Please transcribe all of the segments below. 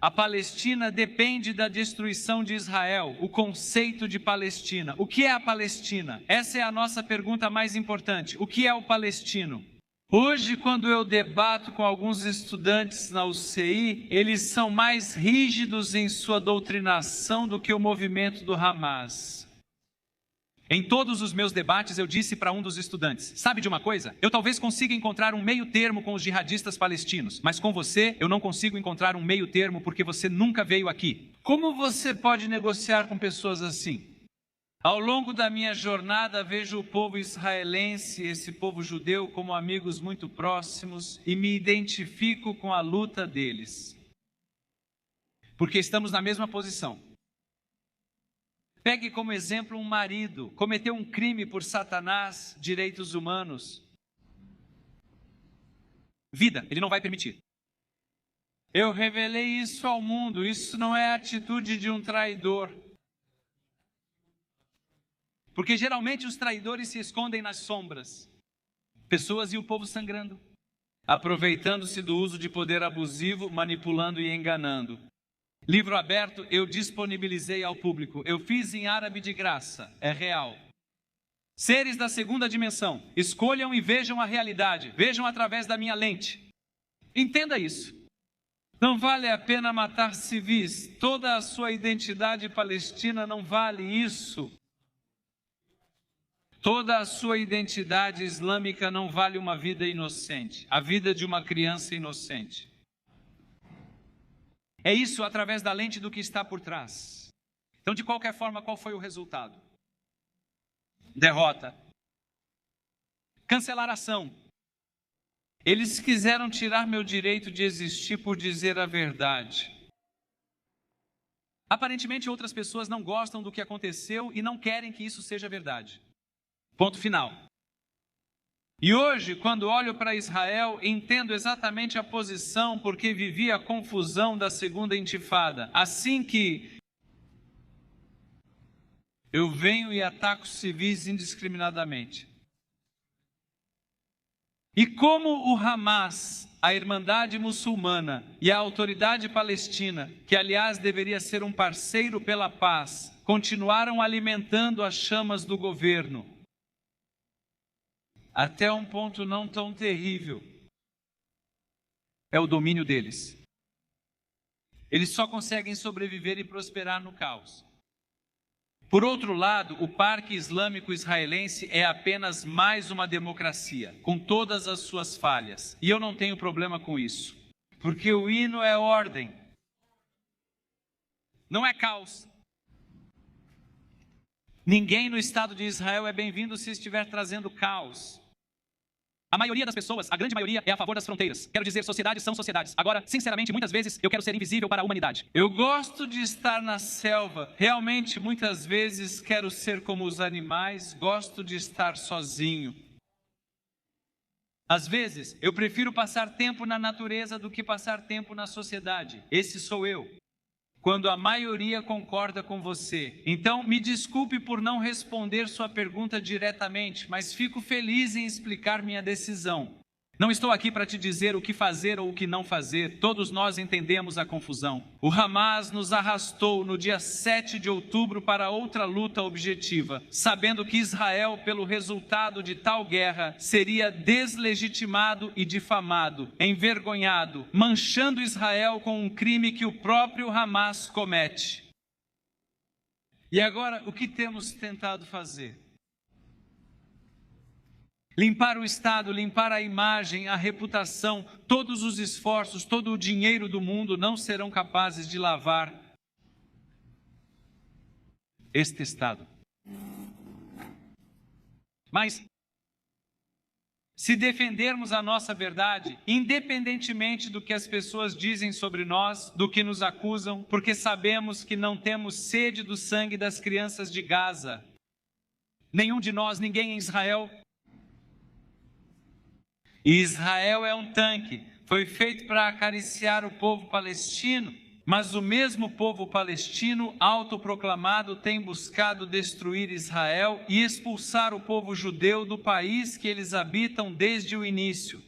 A Palestina depende da destruição de Israel, o conceito de Palestina. O que é a Palestina? Essa é a nossa pergunta mais importante. O que é o palestino? Hoje, quando eu debato com alguns estudantes na UCI, eles são mais rígidos em sua doutrinação do que o movimento do Hamas. Em todos os meus debates, eu disse para um dos estudantes: sabe de uma coisa? Eu talvez consiga encontrar um meio termo com os jihadistas palestinos, mas com você eu não consigo encontrar um meio termo porque você nunca veio aqui. Como você pode negociar com pessoas assim? Ao longo da minha jornada, vejo o povo israelense, esse povo judeu, como amigos muito próximos e me identifico com a luta deles. Porque estamos na mesma posição. Pegue como exemplo um marido, cometeu um crime por Satanás, direitos humanos. Vida, ele não vai permitir. Eu revelei isso ao mundo, isso não é a atitude de um traidor. Porque geralmente os traidores se escondem nas sombras. Pessoas e o povo sangrando, aproveitando-se do uso de poder abusivo, manipulando e enganando. Livro aberto, eu disponibilizei ao público. Eu fiz em árabe de graça, é real. Seres da segunda dimensão, escolham e vejam a realidade. Vejam através da minha lente. Entenda isso. Não vale a pena matar civis. Toda a sua identidade palestina não vale isso. Toda a sua identidade islâmica não vale uma vida inocente. A vida de uma criança inocente. É isso através da lente do que está por trás. Então, de qualquer forma, qual foi o resultado? Derrota. Cancelação. Eles quiseram tirar meu direito de existir por dizer a verdade. Aparentemente, outras pessoas não gostam do que aconteceu e não querem que isso seja verdade. Ponto final. E hoje, quando olho para Israel, entendo exatamente a posição porque vivi a confusão da segunda intifada. Assim que eu venho e ataco civis indiscriminadamente. E como o Hamas, a Irmandade Muçulmana e a Autoridade Palestina, que aliás deveria ser um parceiro pela paz, continuaram alimentando as chamas do governo. Até um ponto não tão terrível. É o domínio deles. Eles só conseguem sobreviver e prosperar no caos. Por outro lado, o Parque Islâmico Israelense é apenas mais uma democracia, com todas as suas falhas. E eu não tenho problema com isso, porque o hino é ordem, não é caos. Ninguém no Estado de Israel é bem-vindo se estiver trazendo caos. A maioria das pessoas, a grande maioria, é a favor das fronteiras. Quero dizer, sociedades são sociedades. Agora, sinceramente, muitas vezes eu quero ser invisível para a humanidade. Eu gosto de estar na selva. Realmente, muitas vezes quero ser como os animais. Gosto de estar sozinho. Às vezes, eu prefiro passar tempo na natureza do que passar tempo na sociedade. Esse sou eu. Quando a maioria concorda com você. Então, me desculpe por não responder sua pergunta diretamente, mas fico feliz em explicar minha decisão. Não estou aqui para te dizer o que fazer ou o que não fazer, todos nós entendemos a confusão. O Hamas nos arrastou no dia 7 de outubro para outra luta objetiva, sabendo que Israel, pelo resultado de tal guerra, seria deslegitimado e difamado, envergonhado, manchando Israel com um crime que o próprio Hamas comete. E agora, o que temos tentado fazer? Limpar o Estado, limpar a imagem, a reputação, todos os esforços, todo o dinheiro do mundo não serão capazes de lavar este Estado. Mas, se defendermos a nossa verdade, independentemente do que as pessoas dizem sobre nós, do que nos acusam, porque sabemos que não temos sede do sangue das crianças de Gaza, nenhum de nós, ninguém em Israel. E Israel é um tanque, foi feito para acariciar o povo palestino, mas o mesmo povo palestino, autoproclamado, tem buscado destruir Israel e expulsar o povo judeu do país que eles habitam desde o início.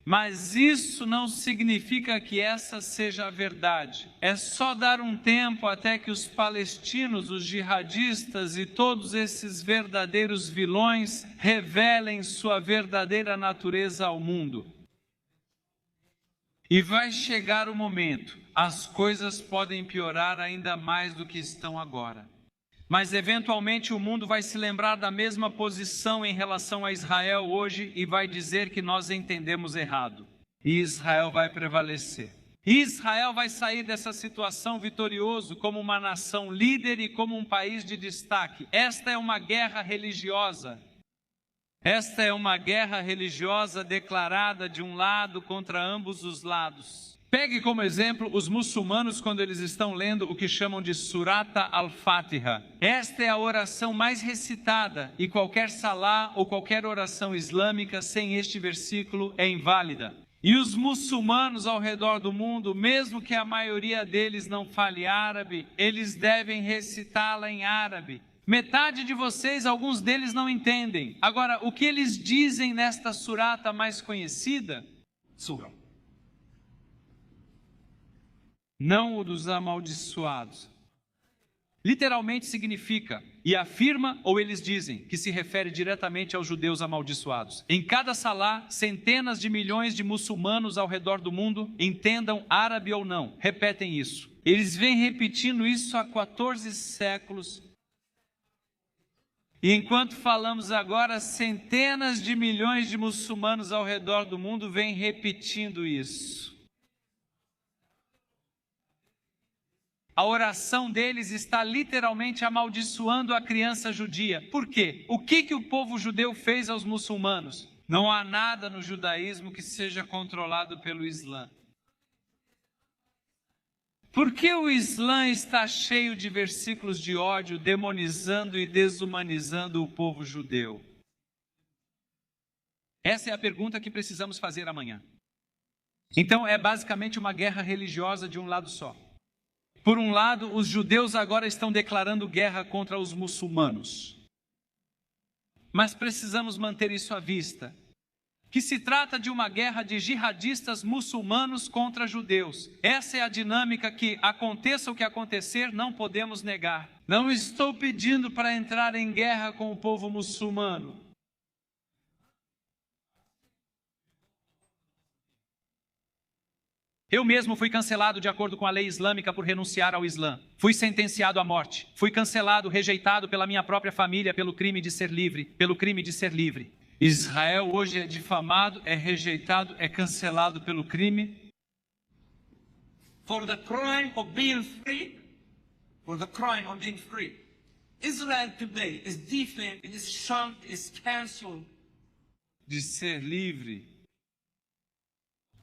Mas isso não significa que essa seja a verdade. É só dar um tempo até que os palestinos, os jihadistas e todos esses verdadeiros vilões revelem sua verdadeira natureza ao mundo. E vai chegar o momento, as coisas podem piorar ainda mais do que estão agora. Mas eventualmente o mundo vai se lembrar da mesma posição em relação a Israel hoje e vai dizer que nós entendemos errado. E Israel vai prevalecer. E Israel vai sair dessa situação vitorioso como uma nação líder e como um país de destaque. Esta é uma guerra religiosa. Esta é uma guerra religiosa declarada de um lado contra ambos os lados. Pegue como exemplo os muçulmanos quando eles estão lendo o que chamam de Surata al-Fatiha. Esta é a oração mais recitada e qualquer salá ou qualquer oração islâmica sem este versículo é inválida. E os muçulmanos ao redor do mundo, mesmo que a maioria deles não fale árabe, eles devem recitá-la em árabe. Metade de vocês, alguns deles não entendem. Agora, o que eles dizem nesta surata mais conhecida? Surah. Não o dos amaldiçoados. Literalmente significa, e afirma ou eles dizem, que se refere diretamente aos judeus amaldiçoados. Em cada salá, centenas de milhões de muçulmanos ao redor do mundo, entendam árabe ou não, repetem isso. Eles vêm repetindo isso há 14 séculos. E enquanto falamos agora, centenas de milhões de muçulmanos ao redor do mundo vêm repetindo isso. A oração deles está literalmente amaldiçoando a criança judia. Por quê? O que o povo judeu fez aos muçulmanos? Não há nada no judaísmo que seja controlado pelo Islã. Por que o Islã está cheio de versículos de ódio, demonizando e desumanizando o povo judeu? Essa é a pergunta que precisamos fazer amanhã. Então é basicamente uma guerra religiosa de um lado só. Por um lado, os judeus agora estão declarando guerra contra os muçulmanos. Mas precisamos manter isso à vista. Que se trata de uma guerra de jihadistas muçulmanos contra judeus. Essa é a dinâmica que, aconteça o que acontecer, não podemos negar. Não estou pedindo para entrar em guerra com o povo muçulmano. Eu mesmo fui cancelado de acordo com a lei islâmica por renunciar ao Islã. Fui sentenciado à morte. Fui cancelado, rejeitado pela minha própria família pelo crime de ser livre. Israel hoje é difamado, é rejeitado, é cancelado pelo crime. For the crime of being free. Israel today is defamed, is shunned, is cancelled. De ser livre.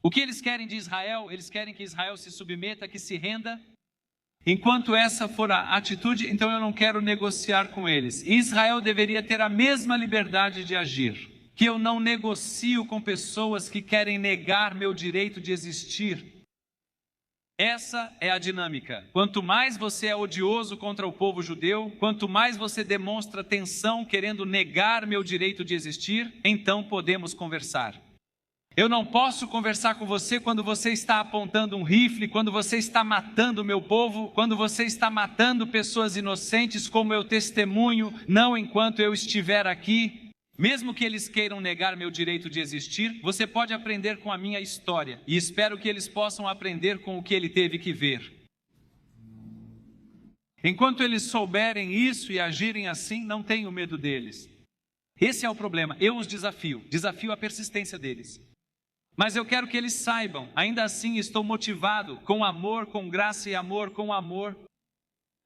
O que eles querem de Israel? Eles querem que Israel se submeta, que se renda. Enquanto essa for a atitude, então eu não quero negociar com eles. Israel deveria ter a mesma liberdade de agir. Que eu não negocio com pessoas que querem negar meu direito de existir. Essa é a dinâmica. Quanto mais você é odioso contra o povo judeu, quanto mais você demonstra tensão querendo negar meu direito de existir, então podemos conversar. Eu não posso conversar com você quando você está apontando um rifle, quando você está matando o meu povo, quando você está matando pessoas inocentes como eu testemunho, não enquanto eu estiver aqui. Mesmo que eles queiram negar meu direito de existir, você pode aprender com a minha história e espero que eles possam aprender com o que ele teve que ver. Enquanto eles souberem isso e agirem assim, não tenho medo deles. Esse é o problema, eu os desafio a persistência deles. Mas eu quero que eles saibam, ainda assim estou motivado com amor, com graça e amor, com amor.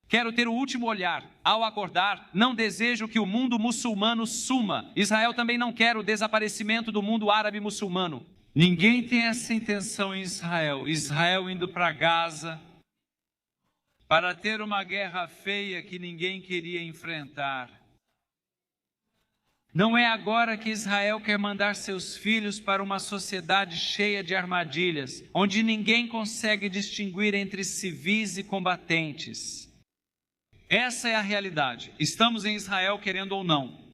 Quero ter o último olhar. Ao acordar, não desejo que o mundo muçulmano suma. Israel também não quer o desaparecimento do mundo árabe muçulmano. Ninguém tem essa intenção em Israel. Israel indo para Gaza para ter uma guerra feia que ninguém queria enfrentar. Não é agora que Israel quer mandar seus filhos para uma sociedade cheia de armadilhas, onde ninguém consegue distinguir entre civis e combatentes. Essa é a realidade. Estamos em Israel querendo ou não.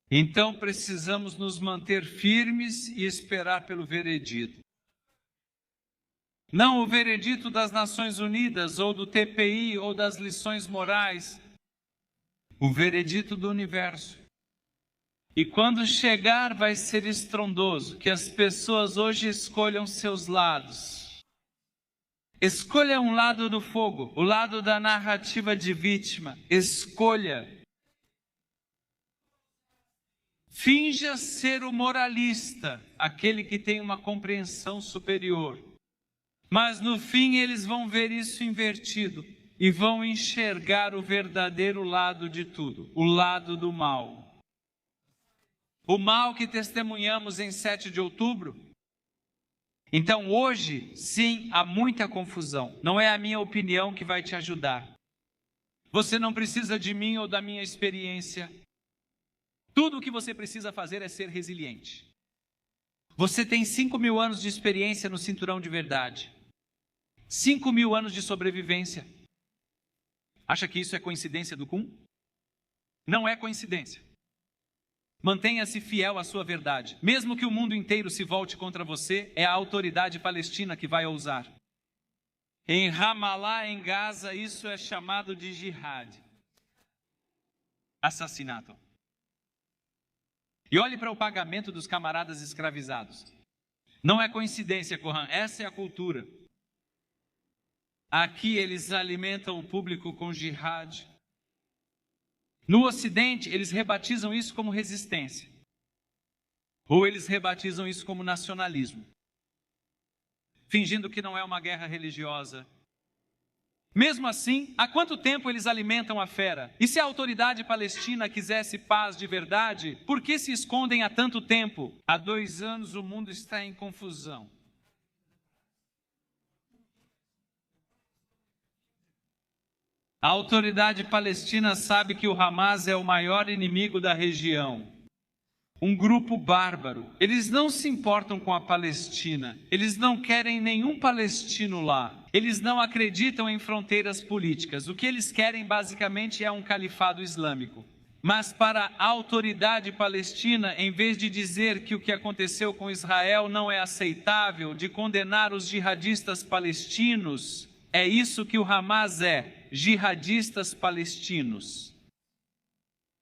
Então precisamos nos manter firmes e esperar pelo veredito. Não o veredito das Nações Unidas, ou do TPI, ou das lições morais. O veredito do universo. E quando chegar vai ser estrondoso, que as pessoas hoje escolham seus lados. Escolha um lado do fogo, o lado da narrativa de vítima. Escolha. Finja ser o moralista, aquele que tem uma compreensão superior. Mas no fim eles vão ver isso invertido e vão enxergar o verdadeiro lado de tudo, o lado do mal. O mal que testemunhamos em 7 de outubro. Então hoje, sim, há muita confusão. Não é a minha opinião que vai te ajudar. Você não precisa de mim ou da minha experiência. Tudo o que você precisa fazer é ser resiliente. Você tem 5.000 anos de experiência no cinturão de verdade. 5.000 anos de sobrevivência. Acha que isso é coincidência do Kuhn? Não é coincidência. Mantenha-se fiel à sua verdade. Mesmo que o mundo inteiro se volte contra você, é a autoridade palestina que vai ousar. Em Ramallah, em Gaza, isso é chamado de jihad. Assassinato. E olhe para o pagamento dos camaradas escravizados. Não é coincidência, Corran, essa é a cultura. Aqui eles alimentam o público com jihad. No Ocidente, eles rebatizam isso como resistência. Ou eles rebatizam isso como nacionalismo. Fingindo que não é uma guerra religiosa. Mesmo assim, há quanto tempo eles alimentam a fera? E se a autoridade palestina quisesse paz de verdade, por que se escondem há tanto tempo? Há 2 anos o mundo está em confusão. A autoridade palestina sabe que o Hamas é o maior inimigo da região. Um grupo bárbaro. Eles não se importam com a Palestina. Eles não querem nenhum palestino lá. Eles não acreditam em fronteiras políticas. O que eles querem basicamente é um califado islâmico. Mas para a autoridade palestina, em vez de dizer que o que aconteceu com Israel não é aceitável, de condenar os jihadistas palestinos, é isso que o Hamas é, jihadistas palestinos.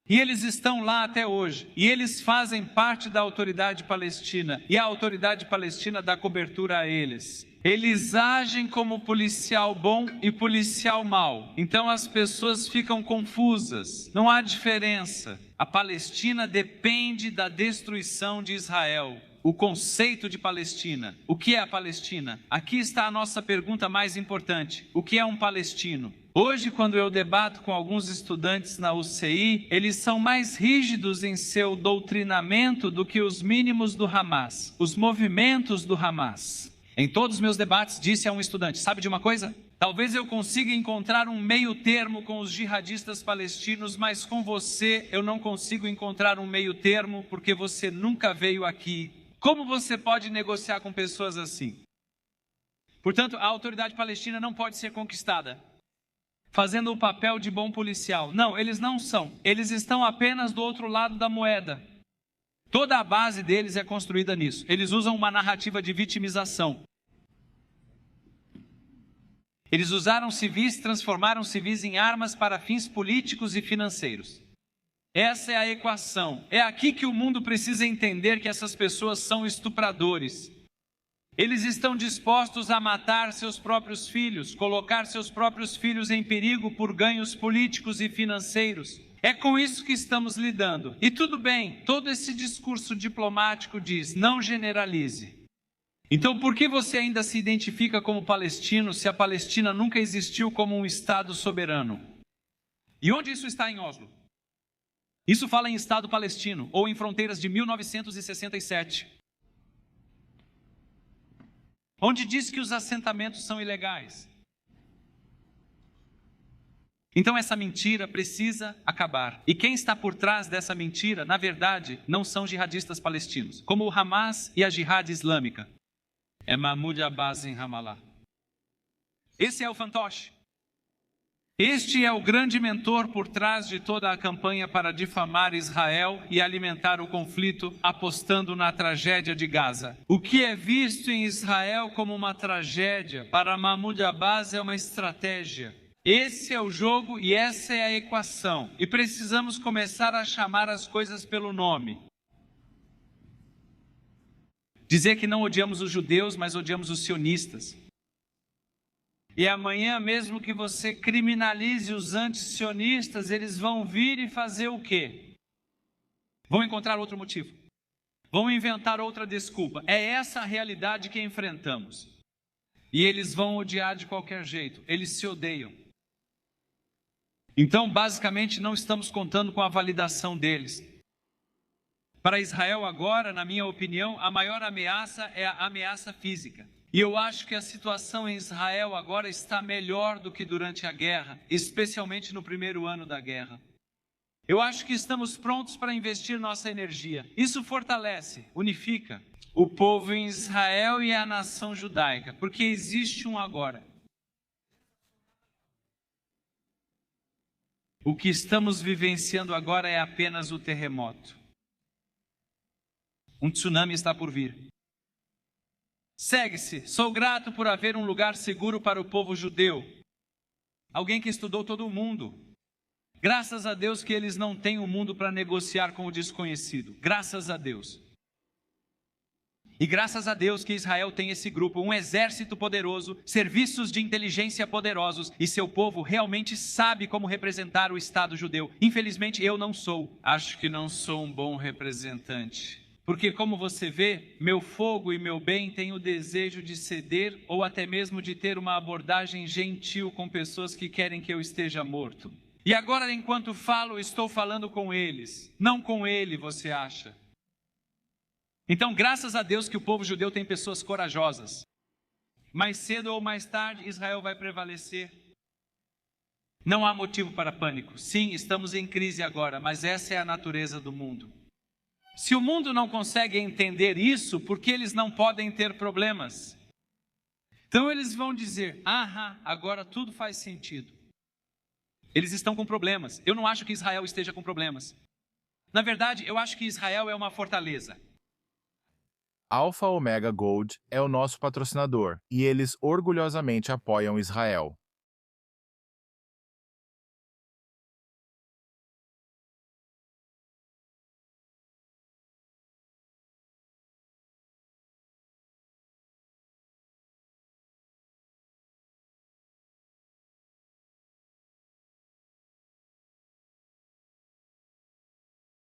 E eles estão lá até hoje, e eles fazem parte da autoridade palestina, e a autoridade palestina dá cobertura a eles. Eles agem como policial bom e policial mau, então as pessoas ficam confusas, não há diferença. A Palestina depende da destruição de Israel. O conceito de Palestina. O que é a Palestina? Aqui está a nossa pergunta mais importante. O que é um palestino? Hoje, quando eu debato com alguns estudantes na UCI, eles são mais rígidos em seu doutrinamento do que os mínimos do Hamas, os movimentos do Hamas. Em todos os meus debates, disse a um estudante, sabe de uma coisa? Talvez eu consiga encontrar um meio termo com os jihadistas palestinos, mas com você eu não consigo encontrar um meio termo porque você nunca veio aqui. Como você pode negociar com pessoas assim? Portanto, a autoridade palestina não pode ser conquistada fazendo o papel de bom policial. Não, eles não são. Eles estão apenas do outro lado da moeda. Toda a base deles é construída nisso. Eles usam uma narrativa de vitimização. Eles usaram civis, transformaram civis em armas para fins políticos e financeiros. Essa é a equação. É aqui que o mundo precisa entender que essas pessoas são estupradores. Eles estão dispostos a matar seus próprios filhos, colocar seus próprios filhos em perigo por ganhos políticos e financeiros. É com isso que estamos lidando. E tudo bem, todo esse discurso diplomático diz, não generalize. Então por que você ainda se identifica como palestino se a Palestina nunca existiu como um Estado soberano? E onde isso está em Oslo? Isso fala em Estado palestino, ou em fronteiras de 1967. Onde diz que os assentamentos são ilegais. Então essa mentira precisa acabar. E quem está por trás dessa mentira, na verdade, não são jihadistas palestinos, como o Hamas e a Jihad Islâmica. É Mahmoud Abbas em Ramallah. Esse é o fantoche. Este é o grande mentor por trás de toda a campanha para difamar Israel e alimentar o conflito, apostando na tragédia de Gaza. O que é visto em Israel como uma tragédia, para Mahmoud Abbas é uma estratégia. Esse é o jogo e essa é a equação. E precisamos começar a chamar as coisas pelo nome. Dizer que não odiamos os judeus, mas odiamos os sionistas. E amanhã, mesmo que você criminalize os antisionistas, eles vão vir e fazer o quê? Vão encontrar outro motivo. Vão inventar outra desculpa. É essa a realidade que enfrentamos. E eles vão odiar de qualquer jeito. Eles se odeiam. Então, basicamente, não estamos contando com a validação deles. Para Israel agora, na minha opinião, a maior ameaça é a ameaça física. E eu acho que a situação em Israel agora está melhor do que durante a guerra, especialmente no primeiro ano da guerra. Eu acho que estamos prontos para investir nossa energia. Isso fortalece, unifica o povo em Israel e a nação judaica, porque existe um agora. O que estamos vivenciando agora é apenas o terremoto. Um tsunami está por vir. Segue-se. Sou grato por haver um lugar seguro para o povo judeu. Alguém que estudou todo o mundo. Graças a Deus que eles não têm o mundo para negociar com o desconhecido. Graças a Deus. E graças a Deus que Israel tem esse grupo, um exército poderoso, serviços de inteligência poderosos, e seu povo realmente sabe como representar o Estado judeu. Infelizmente eu não sou. Acho que não sou um bom representante. Porque, como você vê, meu fogo e meu bem têm o desejo de ceder ou até mesmo de ter uma abordagem gentil com pessoas que querem que eu esteja morto. E agora, enquanto falo, estou falando com eles, não com ele, você acha? Então, graças a Deus que o povo judeu tem pessoas corajosas. Mais cedo ou mais tarde, Israel vai prevalecer. Não há motivo para pânico. Sim, estamos em crise agora, mas essa é a natureza do mundo. Se o mundo não consegue entender isso, por que eles não podem ter problemas? Então eles vão dizer, agora tudo faz sentido. Eles estão com problemas. Eu não acho que Israel esteja com problemas. Na verdade, eu acho que Israel é uma fortaleza. Alpha Omega Gold é o nosso patrocinador e eles orgulhosamente apoiam Israel.